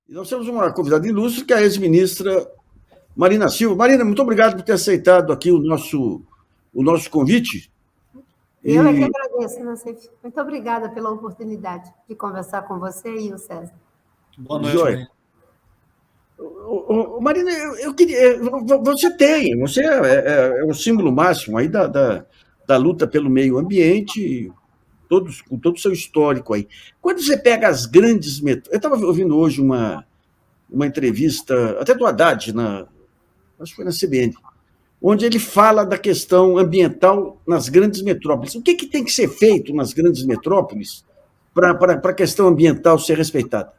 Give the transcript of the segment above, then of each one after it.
E nós temos uma convidada ilustre, que é a ex-ministra Marina Silva. Marina, muito obrigado por ter aceitado aqui o nosso convite. Eu é que agradeço, Nassif. Muito obrigada pela oportunidade de conversar com você e o César. Boa noite, Marina. Marina, eu queria. Você é o símbolo máximo aí da luta pelo meio ambiente, com todo o seu histórico aí. Quando você pega as grandes metrópoles. Eu estava ouvindo hoje uma entrevista, até do Haddad, acho que foi na CBN, onde ele fala da questão ambiental nas grandes metrópoles. O que tem que ser feito nas grandes metrópoles para a questão ambiental ser respeitada?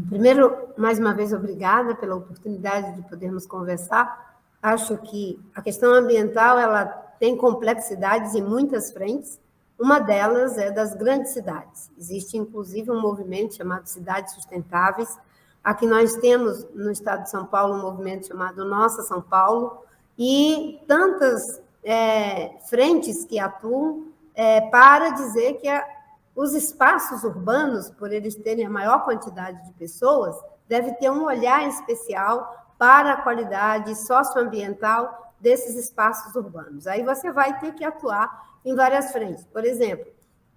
Primeiro, mais uma vez, obrigada pela oportunidade de podermos conversar. Acho que a questão ambiental ela tem complexidades em muitas frentes. Uma delas é das grandes cidades. Existe, inclusive, um movimento chamado Cidades Sustentáveis. Aqui nós temos, no estado de São Paulo, um movimento chamado Nossa São Paulo, e tantas frentes que atuam para dizer que os espaços urbanos, por eles terem a maior quantidade de pessoas, devem ter um olhar especial para a qualidade socioambiental desses espaços urbanos. Aí você vai ter que atuar em várias frentes. Por exemplo,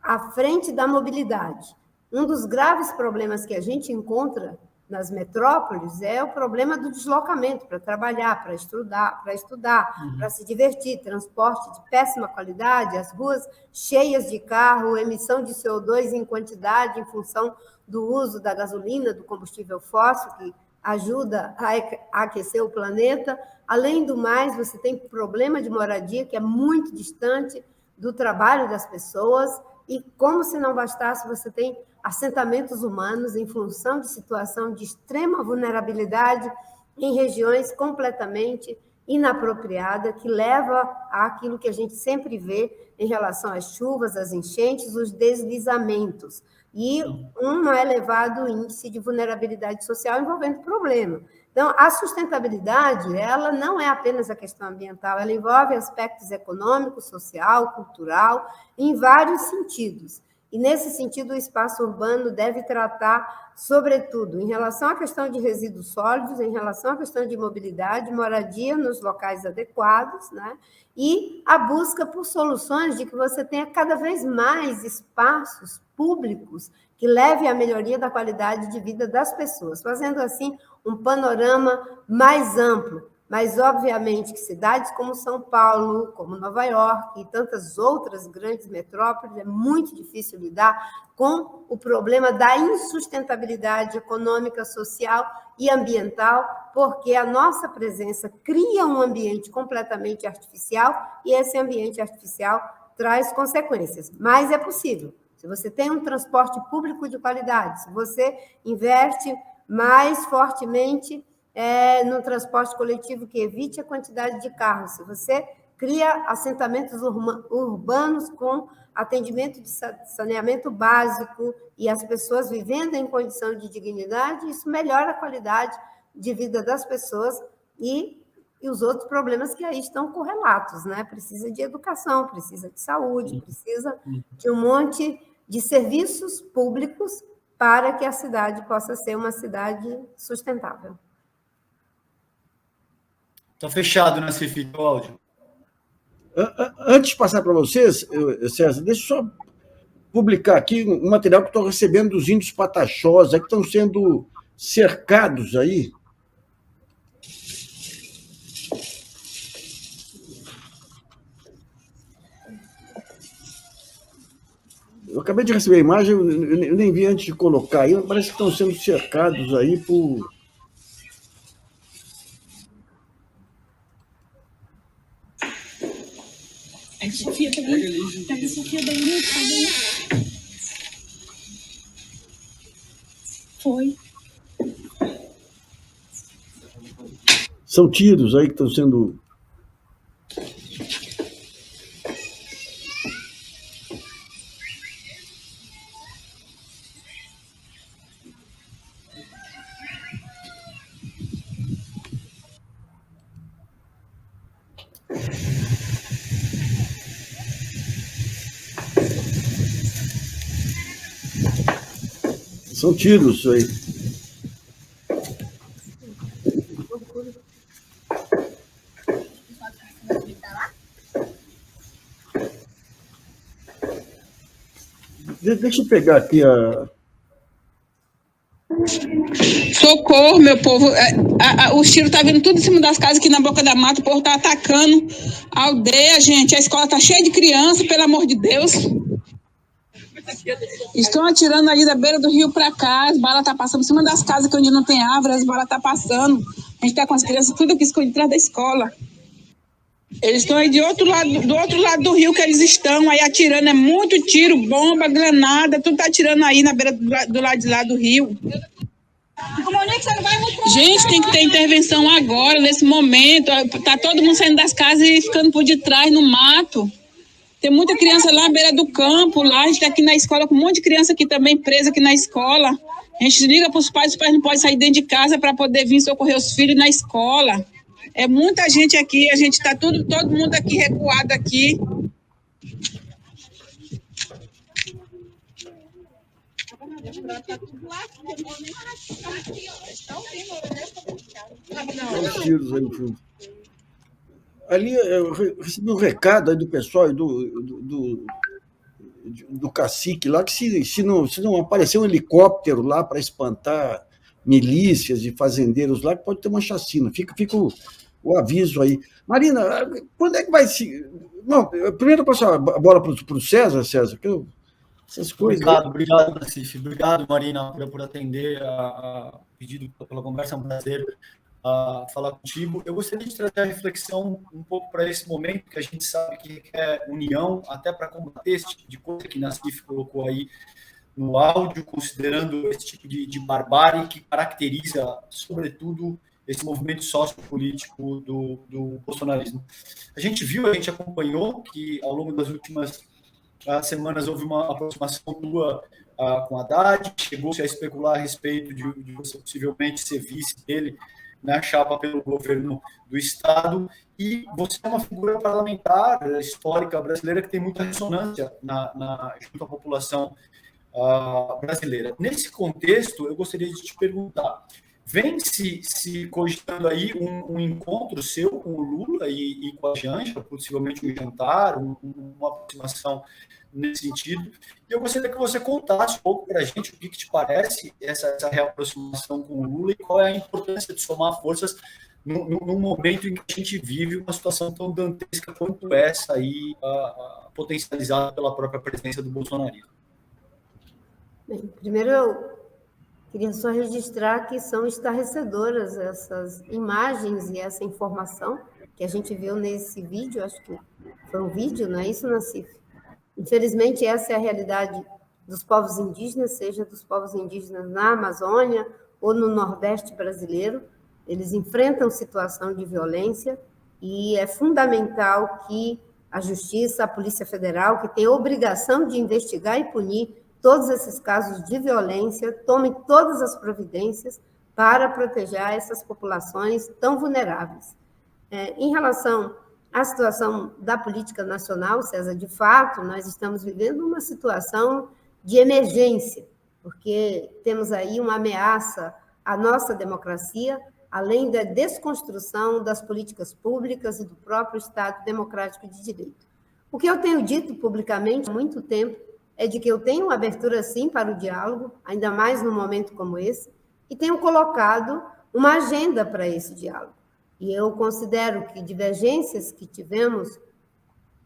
a frente da mobilidade. Um dos graves problemas que a gente encontra nas metrópoles é o problema do deslocamento para trabalhar, para estudar, para se divertir, transporte de péssima qualidade, as ruas cheias de carro, emissão de CO2 em quantidade em função do uso da gasolina, do combustível fóssil, que ajuda a aquecer o planeta. Além do mais, você tem problema de moradia, que é muito distante do trabalho das pessoas, e como se não bastasse, você tem assentamentos humanos em função de situação de extrema vulnerabilidade em regiões completamente inapropriadas, que leva àquilo que a gente sempre vê em relação às chuvas, às enchentes, os deslizamentos, e um elevado índice de vulnerabilidade social envolvendo problema. Então, a sustentabilidade, ela não é apenas a questão ambiental, ela envolve aspectos econômico, social, cultural, em vários sentidos. E, nesse sentido, o espaço urbano deve tratar, sobretudo, em relação à questão de resíduos sólidos, em relação à questão de mobilidade, moradia nos locais adequados, né? E a busca por soluções de que você tenha cada vez mais espaços públicos que levem à melhoria da qualidade de vida das pessoas, fazendo, assim, um panorama mais amplo. Mas, obviamente, que cidades como São Paulo, como Nova York e tantas outras grandes metrópoles, é muito difícil lidar com o problema da insustentabilidade econômica, social e ambiental, porque a nossa presença cria um ambiente completamente artificial e esse ambiente artificial traz consequências. Mas é possível. Se você tem um transporte público de qualidade, se você investe mais fortemente no transporte coletivo que evite a quantidade de carros, se você cria assentamentos urbanos com atendimento de saneamento básico e as pessoas vivendo em condição de dignidade, isso melhora a qualidade de vida das pessoas e os outros problemas que aí estão correlatos, né? Precisa de educação, precisa de saúde, precisa de um monte de serviços públicos para que a cidade possa ser uma cidade sustentável. Está fechado, né, Cefim, o áudio? Antes de passar para vocês, César, deixa eu só publicar aqui um material que estou recebendo dos índios pataxós, que estão sendo cercados aí. Eu acabei de receber a imagem, eu nem vi antes de colocar aí, parece que estão sendo cercados aí por... A Sofia também. Pega a Sofia daí, cadê? Foi. São tiros aí que estão sendo... São tiros aí. Deixa eu pegar aqui a... Socorro, meu povo. Os tiros estão vindo tudo em cima das casas aqui na Boca da Mata. O povo está atacando a aldeia, gente. A escola está cheia de crianças, pelo amor de Deus. Estão atirando ali da beira do rio para cá. As balas estão passando em cima das casas que onde não tem árvore. As balas estão passando. A gente está com as crianças tudo aqui escondidas atrás da escola. Eles estão aí do outro lado do rio que eles estão aí atirando. É muito tiro, bomba, granada. Tudo está atirando aí na beira do lado de lá do rio. Gente, tem que ter intervenção agora, nesse momento. Tá todo mundo saindo das casas e ficando por detrás no mato. Tem muita criança lá à beira do campo, lá. A gente tá aqui na escola com um monte de criança aqui também presa aqui na escola. A gente liga para os pais não podem sair dentro de casa para poder vir socorrer os filhos na escola. É muita gente aqui, a gente tá todo mundo aqui recuado aqui. Os tiros aí no fundo. Ali eu recebi um recado aí do pessoal do cacique lá, que se não aparecer um helicóptero lá para espantar milícias e fazendeiros lá, que pode ter uma chacina. Fica o aviso aí. Marina, quando é que vai se... Não, primeiro eu passo a bola para o César, que essas coisas... Obrigado, Nassif. Obrigado, Marina, por atender a pedido pela Conversa Brasileira a falar contigo. Eu gostaria de trazer a reflexão um pouco para esse momento, que a gente sabe que requer união, até para combater esse tipo de coisa que Nassif colocou aí no áudio, considerando esse tipo de barbárie que caracteriza, sobretudo, esse movimento sociopolítico do bolsonarismo. A gente acompanhou que, ao longo das últimas semanas, houve uma aproximação tua com Haddad, chegou-se a especular a respeito de você possivelmente ser vice dele na chapa pelo governo do Estado, e você é uma figura parlamentar histórica brasileira que tem muita ressonância junto à população brasileira. Nesse contexto, eu gostaria de te perguntar, vem se cogitando aí um encontro seu com o Lula e com a Janja, possivelmente um jantar, uma aproximação nesse sentido. E eu gostaria que você contasse um pouco para a gente o que te parece essa reaproximação com o Lula e qual é a importância de somar forças num momento em que a gente vive uma situação tão dantesca quanto essa aí, potencializada pela própria presença do bolsonarismo. Bem, primeiro eu queria só registrar que são estarrecedoras essas imagens e essa informação que a gente viu nesse vídeo, acho que foi um vídeo, não é isso, Nassif? Infelizmente, essa é a realidade dos povos indígenas, seja dos povos indígenas na Amazônia ou no Nordeste brasileiro. Eles enfrentam situação de violência e é fundamental que a Justiça, a Polícia Federal, que tem a obrigação de investigar e punir todos esses casos de violência, tomem todas as providências para proteger essas populações tão vulneráveis. Em relação à situação da política nacional, César, de fato, nós estamos vivendo uma situação de emergência, porque temos aí uma ameaça à nossa democracia, além da desconstrução das políticas públicas e do próprio Estado democrático de direito. O que eu tenho dito publicamente há muito tempo é de que eu tenho uma abertura, sim, para o diálogo, ainda mais num momento como esse, e tenho colocado uma agenda para esse diálogo. E eu considero que divergências que tivemos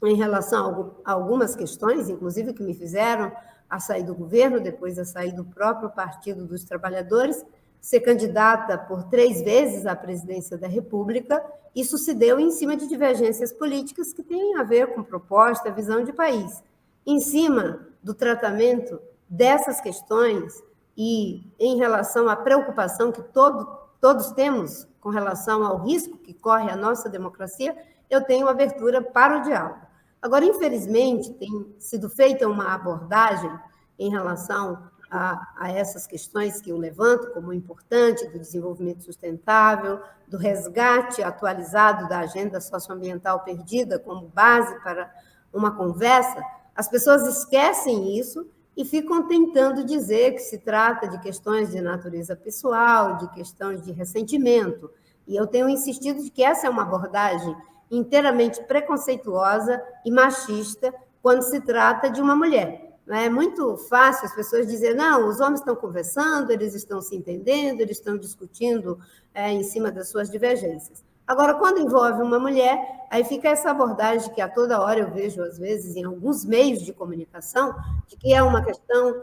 em relação a algumas questões, inclusive que me fizeram a sair do governo, depois a sair do próprio Partido dos Trabalhadores, ser candidata por 3 vezes à presidência da República, isso se deu em cima de divergências políticas que têm a ver com proposta, visão de país. Em cima do tratamento dessas questões e em relação à preocupação que todos temos com relação ao risco que corre a nossa democracia, eu tenho abertura para o diálogo. Agora, infelizmente, tem sido feita uma abordagem em relação a essas questões que eu levanto como importante, do desenvolvimento sustentável, do resgate atualizado da agenda socioambiental perdida como base para uma conversa. As pessoas esquecem isso e ficam tentando dizer que se trata de questões de natureza pessoal, de questões de ressentimento. E eu tenho insistido de que essa é uma abordagem inteiramente preconceituosa e machista quando se trata de uma mulher. É muito fácil as pessoas dizerem, não, os homens estão conversando, eles estão se entendendo, eles estão discutindo em cima das suas divergências. Agora, quando envolve uma mulher, aí fica essa abordagem que a toda hora eu vejo, às vezes, em alguns meios de comunicação, de que é uma questão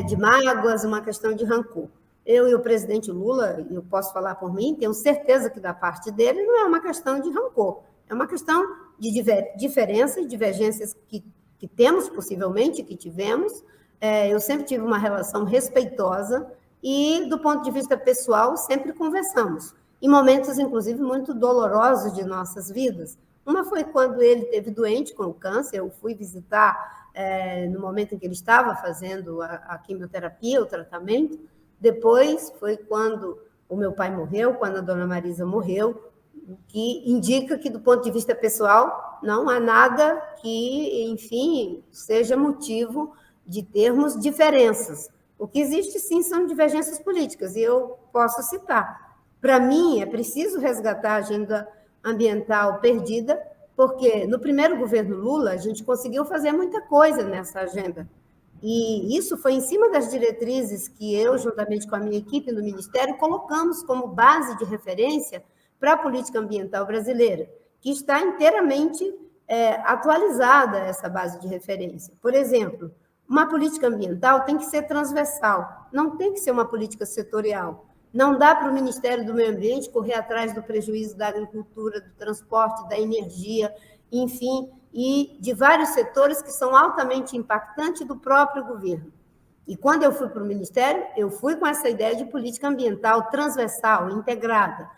de mágoas, uma questão de rancor. Eu e o presidente Lula, eu posso falar por mim, tenho certeza que da parte dele não é uma questão de rancor, é uma questão de diferenças e divergências que temos, possivelmente, que tivemos. Eu sempre tive uma relação respeitosa e, do ponto de vista pessoal, sempre conversamos. Em momentos, inclusive, muito dolorosos de nossas vidas. Uma foi quando ele esteve doente com o câncer, eu fui visitar no momento em que ele estava fazendo a quimioterapia, o tratamento. Depois foi quando o meu pai morreu, quando a dona Marisa morreu, que indica que, do ponto de vista pessoal, não há nada que, enfim, seja motivo de termos diferenças. O que existe, sim, são divergências políticas, e eu posso citar. Para mim, é preciso resgatar a agenda ambiental perdida, porque no primeiro governo Lula, a gente conseguiu fazer muita coisa nessa agenda. E isso foi em cima das diretrizes que eu, juntamente com a minha equipe no Ministério, colocamos como base de referência para a política ambiental brasileira, que está inteiramente atualizada, essa base de referência. Por exemplo, uma política ambiental tem que ser transversal, não tem que ser uma política setorial. Não dá para o Ministério do Meio Ambiente correr atrás do prejuízo da agricultura, do transporte, da energia, enfim, e de vários setores que são altamente impactantes do próprio governo. E quando eu fui para o Ministério, eu fui com essa ideia de política ambiental transversal, integrada.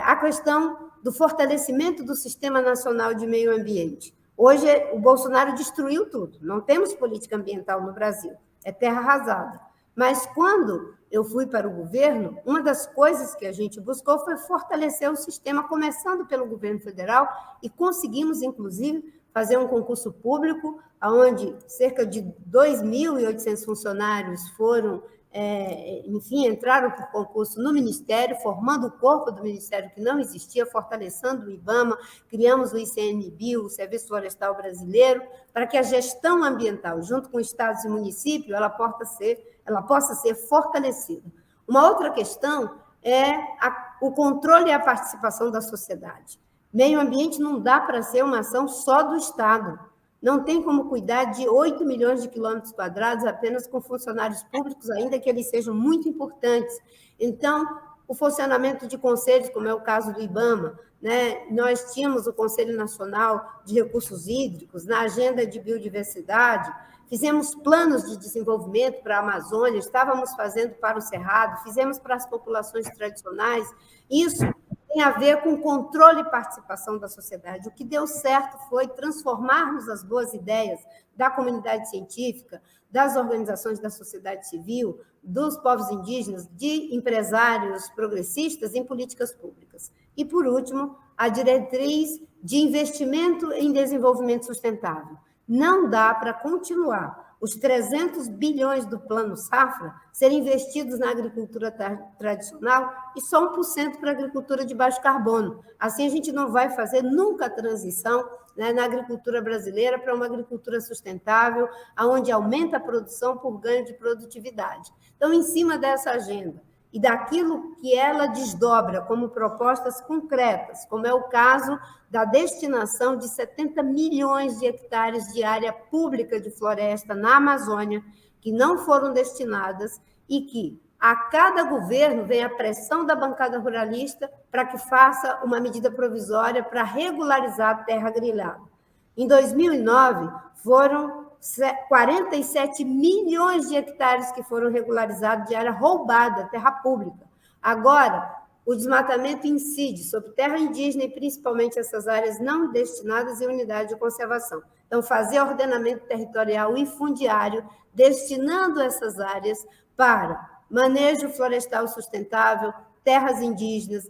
A questão do fortalecimento do Sistema Nacional de Meio Ambiente. Hoje, o Bolsonaro destruiu tudo, não temos política ambiental no Brasil, é terra arrasada. Mas quando eu fui para o governo, uma das coisas que a gente buscou foi fortalecer o sistema, começando pelo governo federal, e conseguimos, inclusive, fazer um concurso público, onde cerca de 2.800 funcionários foram, enfim, entraram por concurso no Ministério, formando o corpo do Ministério que não existia, fortalecendo o IBAMA, criamos o ICMBio, o Serviço Florestal Brasileiro, para que a gestão ambiental, junto com estados e municípios, ela possa ser fortalecida. Uma outra questão é o controle e a participação da sociedade. Meio ambiente não dá para ser uma ação só do Estado. Não tem como cuidar de 8 milhões de quilômetros quadrados apenas com funcionários públicos, ainda que eles sejam muito importantes. Então, o funcionamento de conselhos, como é o caso do IBAMA, né? Nós tínhamos o Conselho Nacional de Recursos Hídricos, na agenda de biodiversidade, fizemos planos de desenvolvimento para a Amazônia, estávamos fazendo para o Cerrado, fizemos para as populações tradicionais. Isso tem a ver com controle e participação da sociedade. O que deu certo foi transformarmos as boas ideias da comunidade científica, das organizações da sociedade civil, dos povos indígenas, de empresários progressistas em políticas públicas. E, por último, a diretriz de investimento em desenvolvimento sustentável. Não dá para continuar os 300 bilhões do Plano Safra serem investidos na agricultura tradicional e só 1% para a agricultura de baixo carbono. Assim, a gente não vai fazer nunca a transição, né, na agricultura brasileira para uma agricultura sustentável, onde aumenta a produção por ganho de produtividade. Então, em cima dessa agenda e daquilo que ela desdobra como propostas concretas, como é o caso da destinação de 70 milhões de hectares de área pública de floresta na Amazônia, que não foram destinadas e que, a cada governo, vem a pressão da bancada ruralista para que faça uma medida provisória para regularizar a terra grilhada. Em 2009, foram 47 milhões de hectares que foram regularizados de área roubada, terra pública. Agora, o desmatamento incide sobre terra indígena e principalmente essas áreas não destinadas em unidade de conservação. Então, fazer ordenamento territorial e fundiário, destinando essas áreas para manejo florestal sustentável, terras indígenas,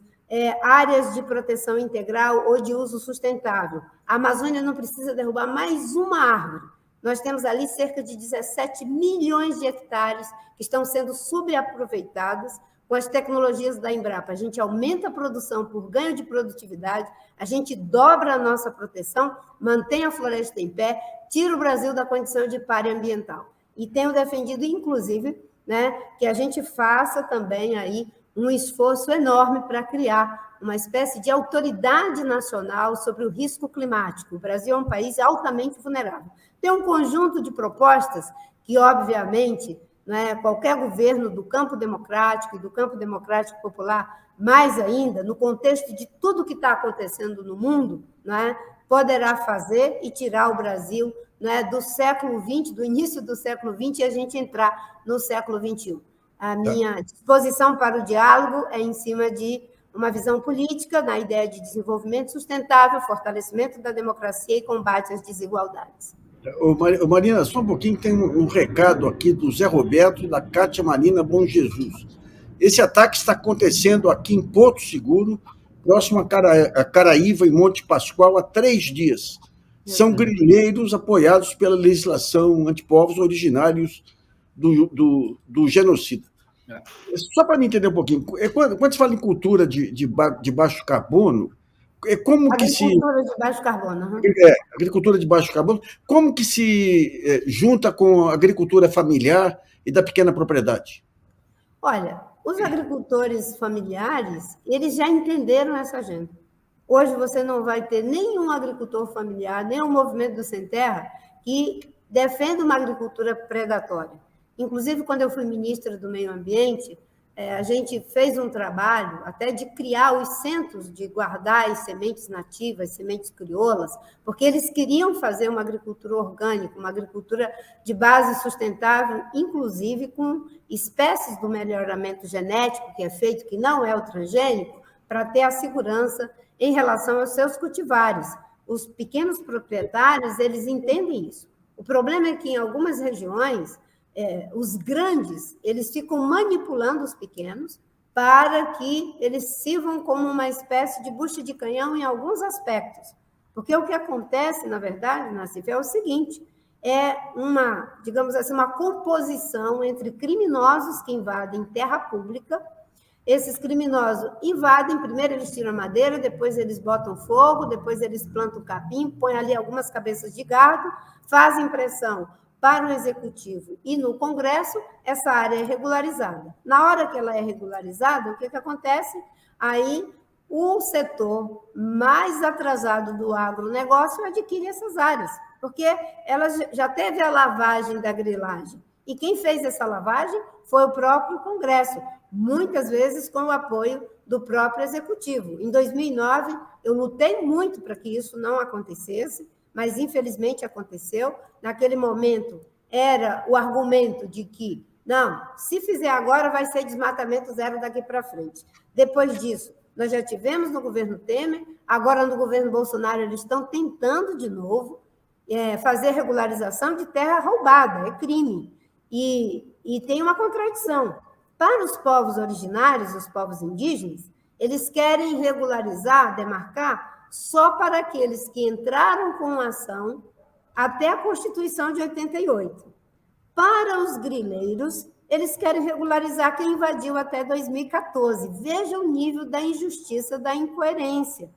áreas de proteção integral ou de uso sustentável. A Amazônia não precisa derrubar mais uma árvore Nós temos ali cerca de 17 milhões de hectares que estão sendo subaproveitados com as tecnologias da Embrapa. A gente aumenta a produção por ganho de produtividade, a gente dobra a nossa proteção, mantém a floresta em pé, tira o Brasil da condição de pária ambiental. E tenho defendido, inclusive, né, que a gente faça também aí um esforço enorme para criar uma espécie de autoridade nacional sobre o risco climático. O Brasil é um país altamente vulnerável. Tem um conjunto de propostas que, obviamente, né, qualquer governo do campo democrático e do campo democrático popular, mais ainda, no contexto de tudo que está acontecendo no mundo, né, poderá fazer e tirar o Brasil, né, do século XX, do início do século XX, e a gente entrar no século XXI. A minha disposição para o diálogo é em cima de uma visão política, na ideia de desenvolvimento sustentável, fortalecimento da democracia e combate às desigualdades. Marina, só um pouquinho, tem um recado aqui do Zé Roberto e da Cátia Marina Bom Jesus. Esse ataque está acontecendo aqui em Porto Seguro, próximo a Caraíva, em Monte Pascoal, há 3 dias. São grileiros apoiados pela legislação antipovos originários do genocida. Só para me entender um pouquinho, quando se fala em cultura de baixo carbono, como que se... Agricultura de baixo carbono. Agricultura de baixo carbono, como que se junta com a agricultura familiar e da pequena propriedade? Olha, os agricultores familiares, eles já entenderam essa agenda. Hoje você não vai ter nenhum agricultor familiar, nenhum movimento do Sem Terra que defenda uma agricultura predatória. Inclusive, quando eu fui ministra do Meio Ambiente, a gente fez um trabalho até de criar os centros de guardar as sementes nativas, sementes crioulas, porque eles queriam fazer uma agricultura orgânica, uma agricultura de base sustentável, inclusive com espécies do melhoramento genético que é feito, que não é o transgênico, para ter a segurança em relação aos seus cultivares. Os pequenos proprietários, eles entendem isso. O problema é que em algumas regiões, os grandes, eles ficam manipulando os pequenos para que eles sirvam como uma espécie de bucha de canhão em alguns aspectos. Porque o que acontece, na verdade, Nassif, é o seguinte, é uma, digamos assim, uma composição entre criminosos que invadem terra pública. Esses criminosos invadem, primeiro eles tiram a madeira, depois eles botam fogo, depois eles plantam capim, põem ali algumas cabeças de gado, fazem pressão para o Executivo e no Congresso, essa área é regularizada. Na hora que ela é regularizada, o que acontece? Aí o setor mais atrasado do agronegócio adquire essas áreas, porque ela já teve a lavagem da grilagem. E quem fez essa lavagem foi o próprio Congresso, muitas vezes com o apoio do próprio Executivo. Em 2009, eu lutei muito para que isso não acontecesse, mas infelizmente aconteceu. Naquele momento, era o argumento de que, não, se fizer agora, vai ser desmatamento zero daqui para frente. Depois disso, nós já tivemos no governo Temer, agora no governo Bolsonaro eles estão tentando de novo fazer regularização de terra roubada, é crime. E tem uma contradição. Para os povos originários, os povos indígenas, eles querem regularizar, demarcar, só para aqueles que entraram com ação até a Constituição de 88. Para os grileiros, eles querem regularizar quem invadiu até 2014. Veja o nível da injustiça, da incoerência.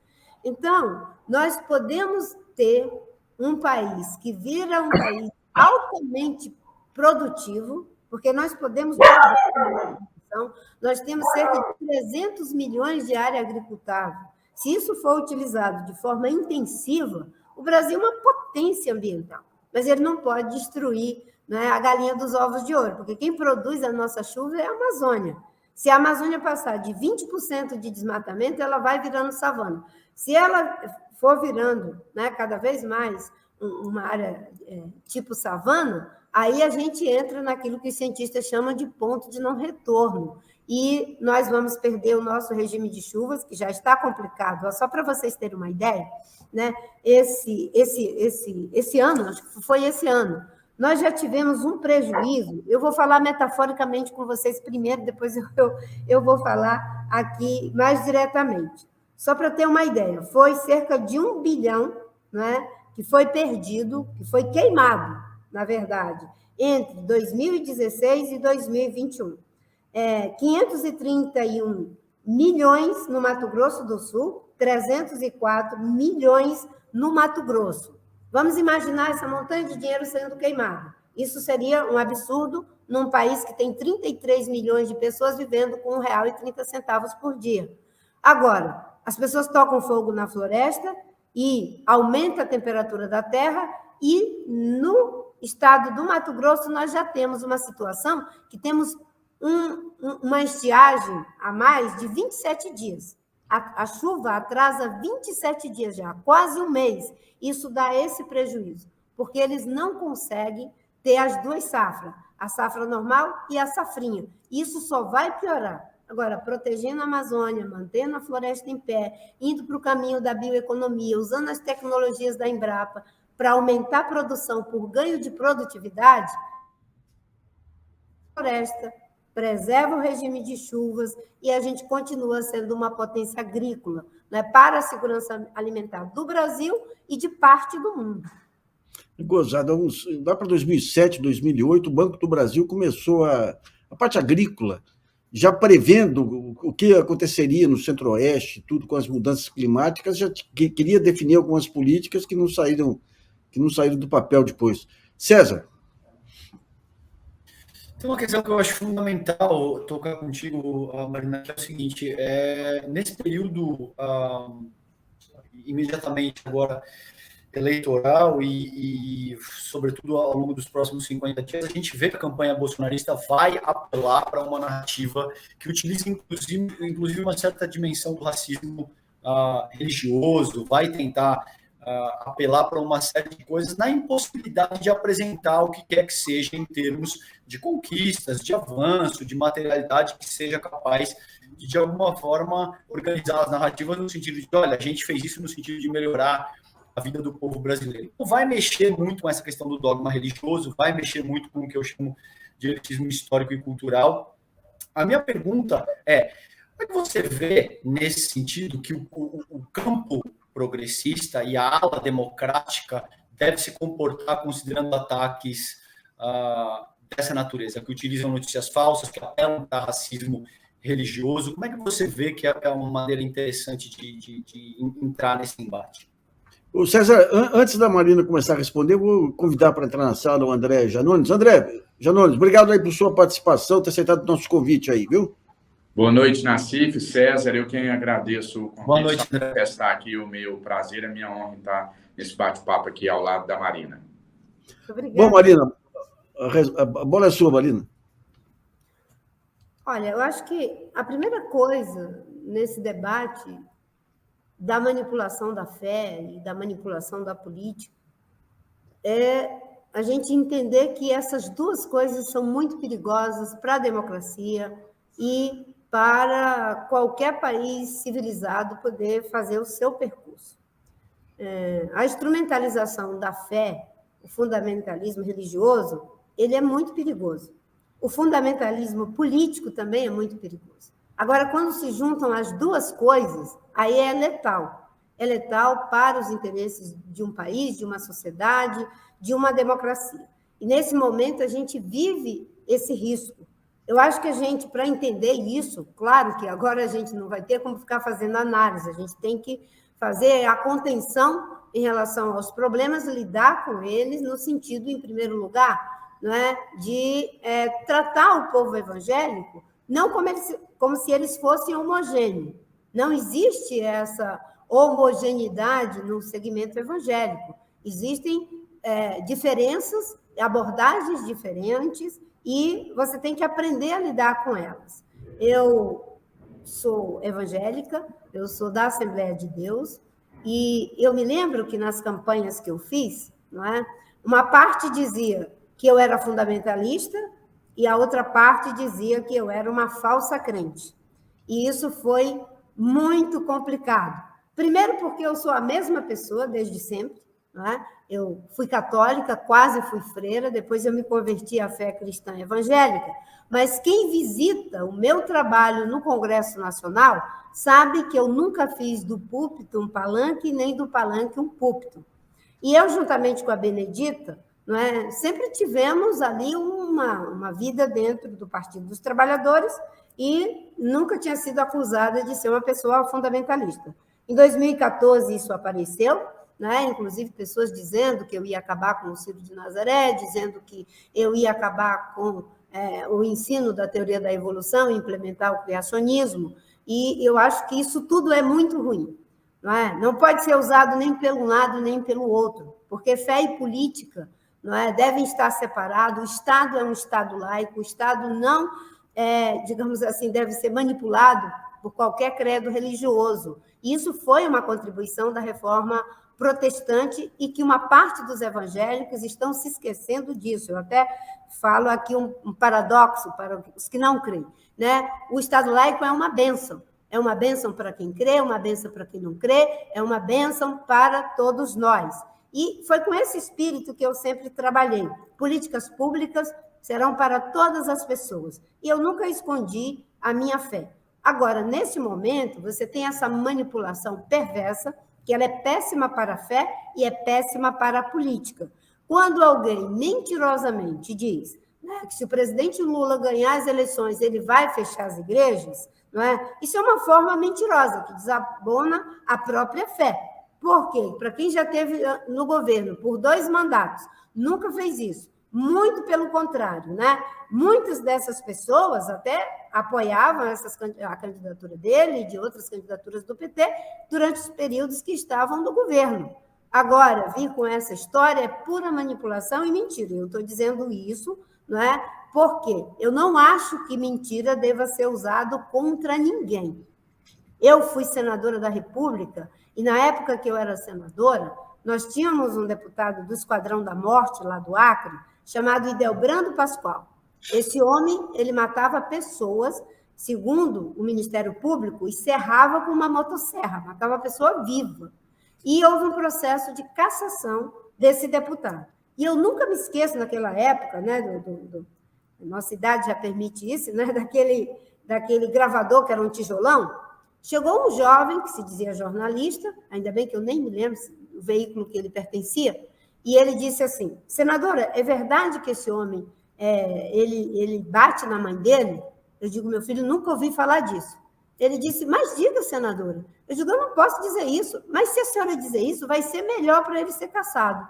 Então, nós podemos ter um país que vira um país altamente produtivo, porque nós podemos... Nós temos cerca de 300 milhões de área agricultável. Se isso for utilizado de forma intensiva, o Brasil é uma potência ambiental, mas ele não pode destruir, né, a galinha dos ovos de ouro, porque quem produz a nossa chuva é a Amazônia. Se a Amazônia passar de 20% de desmatamento, ela vai virando savana. Se ela for virando, né, cada vez mais uma área tipo savana, aí a gente entra naquilo que os cientistas chamam de ponto de não retorno. E nós vamos perder o nosso regime de chuvas, que já está complicado. Só para vocês terem uma ideia, né? Esse ano, acho que foi esse ano, nós já tivemos um prejuízo. Eu vou falar metaforicamente com vocês primeiro, depois eu vou falar aqui mais diretamente. Só para ter uma ideia, foi cerca de 1 bilhão, né, que foi perdido, que foi queimado na verdade, entre 2016 e 2021. 531 milhões no Mato Grosso do Sul, 304 milhões no Mato Grosso. Vamos imaginar essa montanha de dinheiro sendo queimada. Isso seria um absurdo num país que tem 33 milhões de pessoas vivendo com R$ 1,30 por dia. Agora, as pessoas tocam fogo na floresta e aumenta a temperatura da terra, e no estado do Mato Grosso nós já temos uma situação que temos uma estiagem a mais de 27 dias. A chuva atrasa 27 dias já, quase um mês. Isso dá esse prejuízo, porque eles não conseguem ter as duas safras, a safra normal e a safrinha. Isso só vai piorar. Agora, protegendo a Amazônia, mantendo a floresta em pé, indo para o caminho da bioeconomia, usando as tecnologias da Embrapa para aumentar a produção por ganho de produtividade, a floresta preserva o regime de chuvas e a gente continua sendo uma potência agrícola, né, para a segurança alimentar do Brasil e de parte do mundo. Gozada, lá para 2007, 2008, o Banco do Brasil começou a parte agrícola, já prevendo o que aconteceria no Centro-Oeste, tudo com as mudanças climáticas, já queria definir algumas políticas que não saíram do papel depois. César? Tem uma questão que eu acho fundamental tocar contigo, Marina, que é o seguinte: nesse período imediatamente agora eleitoral e, sobretudo, ao longo dos próximos 50 dias, a gente vê que a campanha bolsonarista vai apelar para uma narrativa que utiliza, inclusive uma certa dimensão do racismo religioso, vai tentar apelar para uma série de coisas na impossibilidade de apresentar o que quer que seja em termos de conquistas, de avanço, de materialidade que seja capaz de alguma forma, organizar as narrativas no sentido de, olha, a gente fez isso no sentido de melhorar a vida do povo brasileiro. Então, vai mexer muito com essa questão do dogma religioso, vai mexer muito com o que eu chamo de elitismo histórico e cultural. A minha pergunta é, como é que você vê, nesse sentido, que o campo progressista e a ala democrática deve se comportar considerando ataques dessa natureza, que utilizam notícias falsas, que apelam para racismo religioso? Como é que você vê que é uma maneira interessante de entrar nesse embate? O César, antes da Marina começar a responder, eu vou convidar para entrar na sala o André Janones. André Janones, obrigado aí por sua participação, ter aceitado o nosso convite aí, viu? Boa noite, Nassif, César, eu quem agradeço o convite. Boa noite, André. Estar aqui, o meu prazer, a minha honra estar nesse bate-papo aqui ao lado da Marina. Obrigada. Bom, Marina, a bola é sua, Marina. Olha, eu acho que a primeira coisa nesse debate da manipulação da fé e da manipulação da política é a gente entender que essas duas coisas são muito perigosas para a democracia e para qualquer país civilizado poder fazer o seu percurso. A instrumentalização da fé, o fundamentalismo religioso, ele é muito perigoso. O fundamentalismo político também é muito perigoso. Agora, quando se juntam as duas coisas, aí é letal. É letal para os interesses de um país, de uma sociedade, de uma democracia. E, nesse momento, a gente vive esse risco. Eu acho que a gente, para entender isso, claro que agora a gente não vai ter como ficar fazendo análise, a gente tem que fazer a contenção em relação aos problemas, lidar com eles no sentido, em primeiro lugar, não é, de tratar o povo evangélico não como se eles fossem homogêneos. Não existe essa homogeneidade no segmento evangélico. Existem diferenças, abordagens diferentes, e você tem que aprender a lidar com elas. Eu sou evangélica, eu sou da Assembleia de Deus, e eu me lembro que nas campanhas que eu fiz, não é, uma parte dizia que eu era fundamentalista, e a outra parte dizia que eu era uma falsa crente. E isso foi muito complicado. Primeiro porque eu sou a mesma pessoa desde sempre, não é? Eu fui católica, quase fui freira, depois eu me converti à fé cristã evangélica, mas quem visita o meu trabalho no Congresso Nacional sabe que eu nunca fiz do púlpito um palanque, nem do palanque um púlpito. E eu, juntamente com a Benedita, não é? Sempre tivemos ali uma vida dentro do Partido dos Trabalhadores e nunca tinha sido acusada de ser uma pessoa fundamentalista. Em 2014, isso apareceu, né? Inclusive pessoas dizendo que eu ia acabar com o Ciro de Nazaré, dizendo que eu ia acabar com o ensino da teoria da evolução, implementar o criacionismo, e eu acho que isso tudo é muito ruim. Não é? Não pode ser usado nem pelo um lado nem pelo outro, porque fé e política, não é, devem estar separados. O Estado é um Estado laico, o Estado não, digamos assim, deve ser manipulado por qualquer credo religioso. Isso foi uma contribuição da reforma protestante e que uma parte dos evangélicos estão se esquecendo disso. Eu até falo aqui um paradoxo para os que não creem, né? O Estado laico é uma bênção. É uma bênção para quem crê, é uma bênção para quem não crê, é uma bênção para todos nós. E foi com esse espírito que eu sempre trabalhei. Políticas públicas serão para todas as pessoas. E eu nunca escondi a minha fé. Agora, nesse momento, você tem essa manipulação perversa, que ela é péssima para a fé e é péssima para a política. Quando alguém mentirosamente diz, né, que se o presidente Lula ganhar as eleições, ele vai fechar as igrejas, não é? Isso é uma forma mentirosa, que desabona a própria fé. Por quê? Para quem já esteve no governo por 2 mandatos, nunca fez isso. Muito pelo contrário, né? Muitas dessas pessoas até apoiavam a candidatura dele e de outras candidaturas do PT durante os períodos que estavam no governo. Agora, vir com essa história é pura manipulação e mentira. Eu estou dizendo isso, não é? Porque eu não acho que mentira deva ser usado contra ninguém. Eu fui senadora da República e, na época que eu era senadora, nós tínhamos um deputado do Esquadrão da Morte, lá do Acre, chamado Idelbrando Pascoal. Esse homem, ele matava pessoas, segundo o Ministério Público, e serrava com uma motosserra, matava a pessoa viva. E houve um processo de cassação desse deputado. E eu nunca me esqueço, naquela época, né, nossa idade já permite isso, né, daquele gravador que era um tijolão, chegou um jovem que se dizia jornalista, ainda bem que eu nem me lembro o veículo que ele pertencia, e ele disse assim: senadora, é verdade que esse homem ele bate na mãe dele? Eu digo, meu filho, nunca ouvi falar disso. Ele disse, mas diga, senadora. Eu digo, eu não posso dizer isso, mas se a senhora dizer isso, vai ser melhor para ele ser cassado.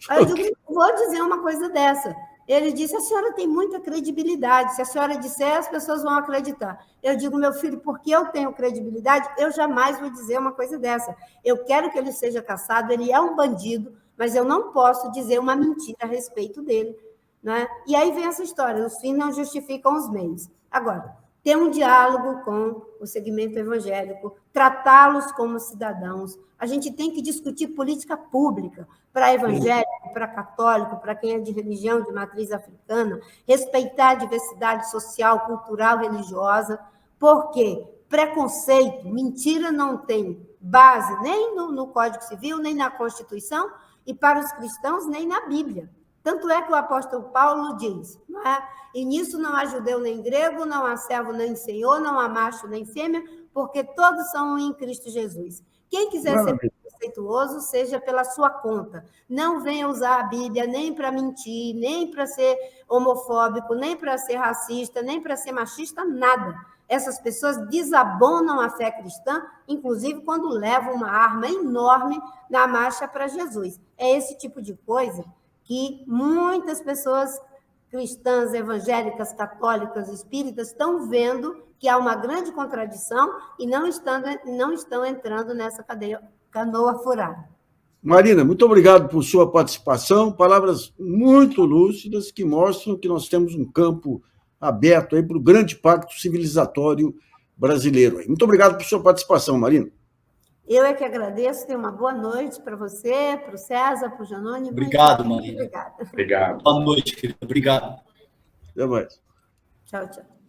Aí eu digo, vou dizer uma coisa dessa. Ele disse, a senhora tem muita credibilidade, se a senhora disser, as pessoas vão acreditar. Eu digo, meu filho, porque eu tenho credibilidade, eu jamais vou dizer uma coisa dessa. Eu quero que ele seja cassado, ele é um bandido, mas eu não posso dizer uma mentira a respeito dele. Né? E aí vem essa história, os fins não justificam os meios. Agora, ter um diálogo com o segmento evangélico, tratá-los como cidadãos. A gente tem que discutir política pública para evangélico, para católico, para quem é de religião de matriz africana, respeitar a diversidade social, cultural, religiosa, porque preconceito, mentira não tem base nem no Código Civil, nem na Constituição, e para os cristãos, nem na Bíblia. Tanto é que o apóstolo Paulo diz, não é? E nisso não há judeu nem grego, não há servo nem senhor, não há macho nem fêmea, porque todos são em Cristo Jesus. Quem quiser ser preconceituoso, seja pela sua conta. Não venha usar a Bíblia nem para mentir, nem para ser homofóbico, nem para ser racista, nem para ser machista, nada. Essas pessoas desabonam a fé cristã, inclusive quando levam uma arma enorme na marcha para Jesus. É esse tipo de coisa que muitas pessoas cristãs, evangélicas, católicas, espíritas estão vendo que há uma grande contradição e não estão entrando nessa canoa furada. Marina, muito obrigado por sua participação, palavras muito lúcidas que mostram que nós temos um campo aberto aí para o grande pacto civilizatório brasileiro. Muito obrigado por sua participação, Marina. Eu é que agradeço, tenha uma boa noite para você, para o César, para o Janone. Obrigado, Marina. Obrigada. Obrigado. Boa noite, querido. Obrigado. Até mais. Tchau, tchau.